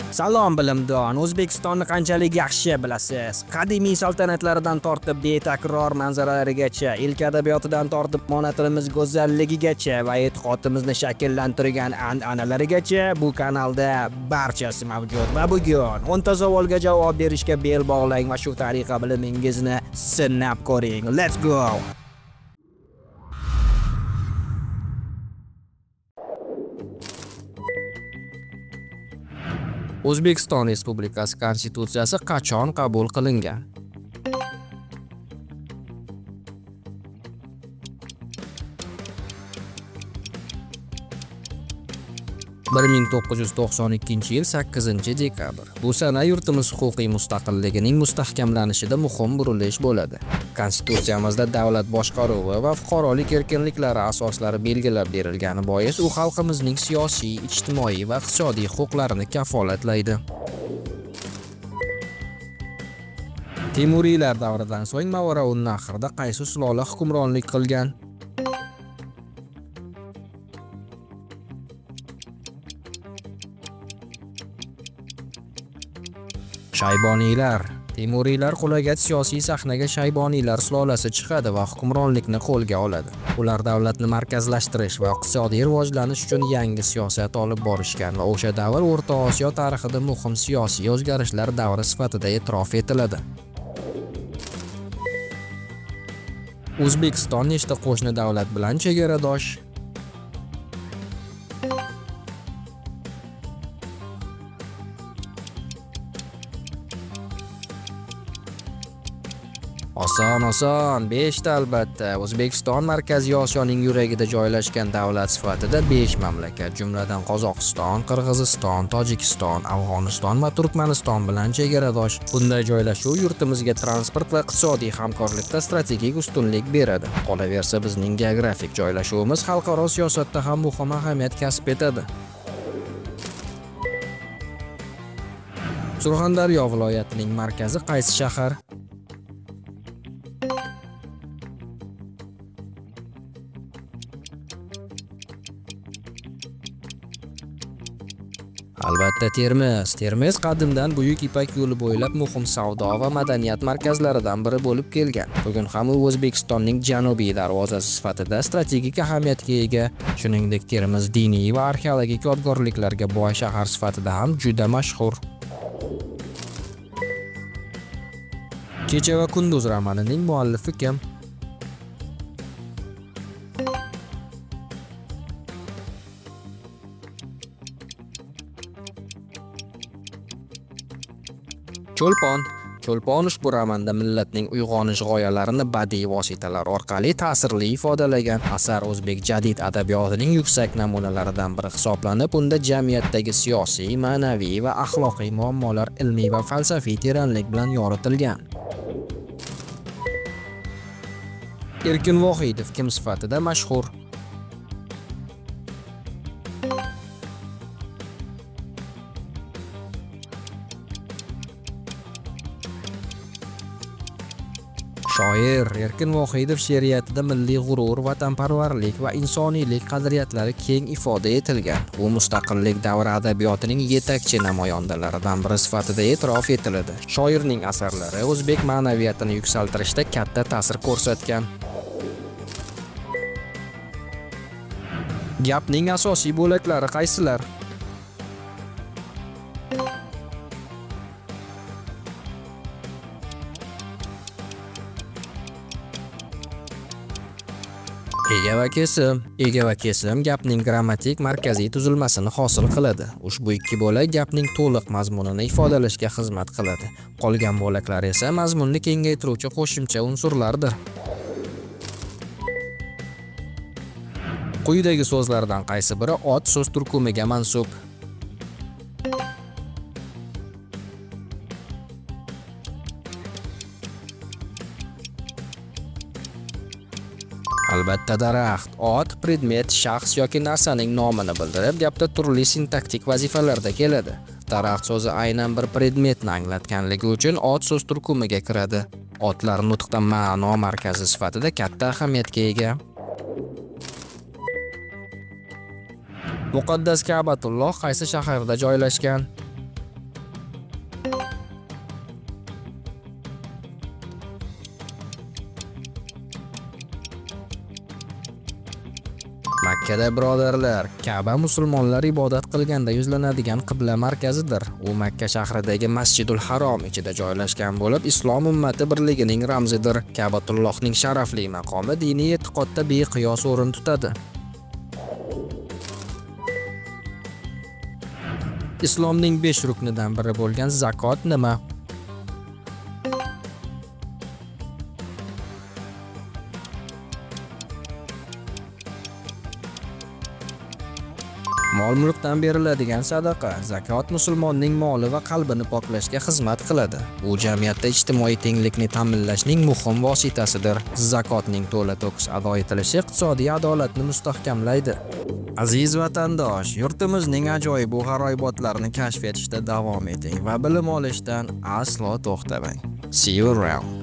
Salom bilimdon, O'zbekistonni qanchalik yaxshi bilasiz? Qadimiy saltanatlaridan tortib betakror manzaralarigacha, ilk adabiyotidan tortib ona tilimiz go'zalligigacha va e'tiqodimizni shakllantirgan an'analarigacha bu kanalda barchasi mavjud. Va bugun 10 ta savolga javob berishga bel bog'lang va shu tariqa bilimingizni sinab ko'ring. Let's go! O'zbekiston Respublikasi Konstitutsiyasi qachon qabul qilingan? (1992 yil 8-dekabr). Bu sana yurtimiz huquqiy mustaqilligining mustahkamlanishida muhim burilish bo'ladi. Konstitutsiyamizda davlat boshqaruvi va fuqarolik erkinliklari asoslari belgilab berilgani bois u xalqimizning siyosiy, ijtimoiy va iqtisodiy huquqlarini kafolatlaydi. Temuriylar davridan so'ng Mavaraunnahrda qaysi sulola hukmronlik qilgan? Shayboniylar. Temuriylar qulagach siyosiy sahnaga Shayboniylar sulolasi chiqadi va hukmronlikni qo'lga oladi. Ular davlatni markazlashtirish va iqtisodiy rivojlanish uchun yangi siyosat olib borishgan va o'sha davr O'rta Osiyo tarixida muhim siyosiy o'zgarishlar davri sifatida e'tirof etiladi. O'zbekiston nechta qo'shni davlat bilan chegaradosh? Oson, 5 ta albatta. O'zbekiston Markaziy Osiyoning yuragida joylashgan davlat sifatida 5 mamlakat, jumladan Qozog'iston, Qirg'iziston, Tojikiston, Afg'oniston va Turkmaniston bilan chegaradosh. Bunday joylashuv yurtimizga transport va iqtisodiy hamkorlikda strategik ustunlik beradi. Qolaversa, bizning geografik joylashuvimiz xalqaro siyosatda ham muhim ahamiyat kasb etadi. Surxondaryo viloyatining markazi qaysi shahar? Albatta Termiz. Termiz qadimdan Buyuk Ipak yo'li bo'ylab muhim savdo va madaniyat markazlaridan biri bo'lib kelgan. Bugun ham u O'zbekistonning janubiy darvozasi sifatida strategik ahamiyatga ega. Shuningdek, Termiz diniy va arxeologik yodgorliklarga boy shahar sifatida ham juda mashhur. Kecha va kunduz romanining muallifi kim? Cho'lpon ushbu romanda millatning uyg'onish g'oyalarini badiiy vositalar orqali ta'sirli ifodalagan. Asar o'zbek jadid adabiyotining yuksak namunalaridan biri hisoblanib, unda jamiyatdagi siyosiy, ma'naviy va axloqiy muammolar ilmiy va falsafiy teranlik bilan yoritilgan. Erkin Vohidov kim sifatida mashhur? Shoir Erkin Vohidov she'riyatida milliy g'urur, vatanparvarlik va insoniylik qadriyatlari keng ifoda etilgan. U mustaqillik davri adabiyotining yetakchi namoyandalaridan biri sifatida e'tirof etiladi. Shoirning asarlari o'zbek ma'naviyatini yuksaltirishda katta ta'sir ko'rsatgan. Gapning asosiy bo'laklari qaysilar? Ega va kesim gapning grammatik markaziy tuzilmasini hosil qiladi. Ushbu ikki bo'lak gapning to'liq mazmunini ifodalashga xizmat qiladi. Qolgan bo'laklar esa mazmunni kengaytiruvchi qo'shimcha unsurlardir. Quyidagi so'zlardan qaysi biri ot so'z turkumiga mansub? Albatta daraxt. Ot predmet, shaxs yoki narsaning nomini bildirib, gapda turli sintaktik vazifalarda keladi. Daraxt so'zi aynan bir predmetni anglatganligi uchun ot so'z turkumiga kiradi. Otlar nutqda ma'no markazi sifatida katta ahamiyatga ega. Muqaddas Ka'batulloh qaysi shaharda joylashgan? Makkada birodarlar, Ka'ba musulmonlar ibodat qilganda yuzlanadigan qibla markazidir. U Makka shahridagi Masjidul Harom ichida joylashgan bo'lib, islom ummati birligining ramzidir. Ka'batullohning sharafli maqomi diniy e'tiqodda beqiyos o'rin tutadi. Islomning 5 ruknidan biri bo'lgan zakot nima? Mol-mulkdan beriladigan sadaqa, zakot musulmonning moli va qalbini poklashga xizmat qiladi. U jamiyatda ijtimoiy tenglikni ta'minlashning muhim vositasidir. Zakotning to'la-to'kis ado etilishi iqtisodiy adolatni mustahkamlaydi. Aziz vatandosh, yurtimizning ajoyib g'aroyibotlarini kashf etishda davom eting va bilim olishdan aslo to'xtamang. See you around.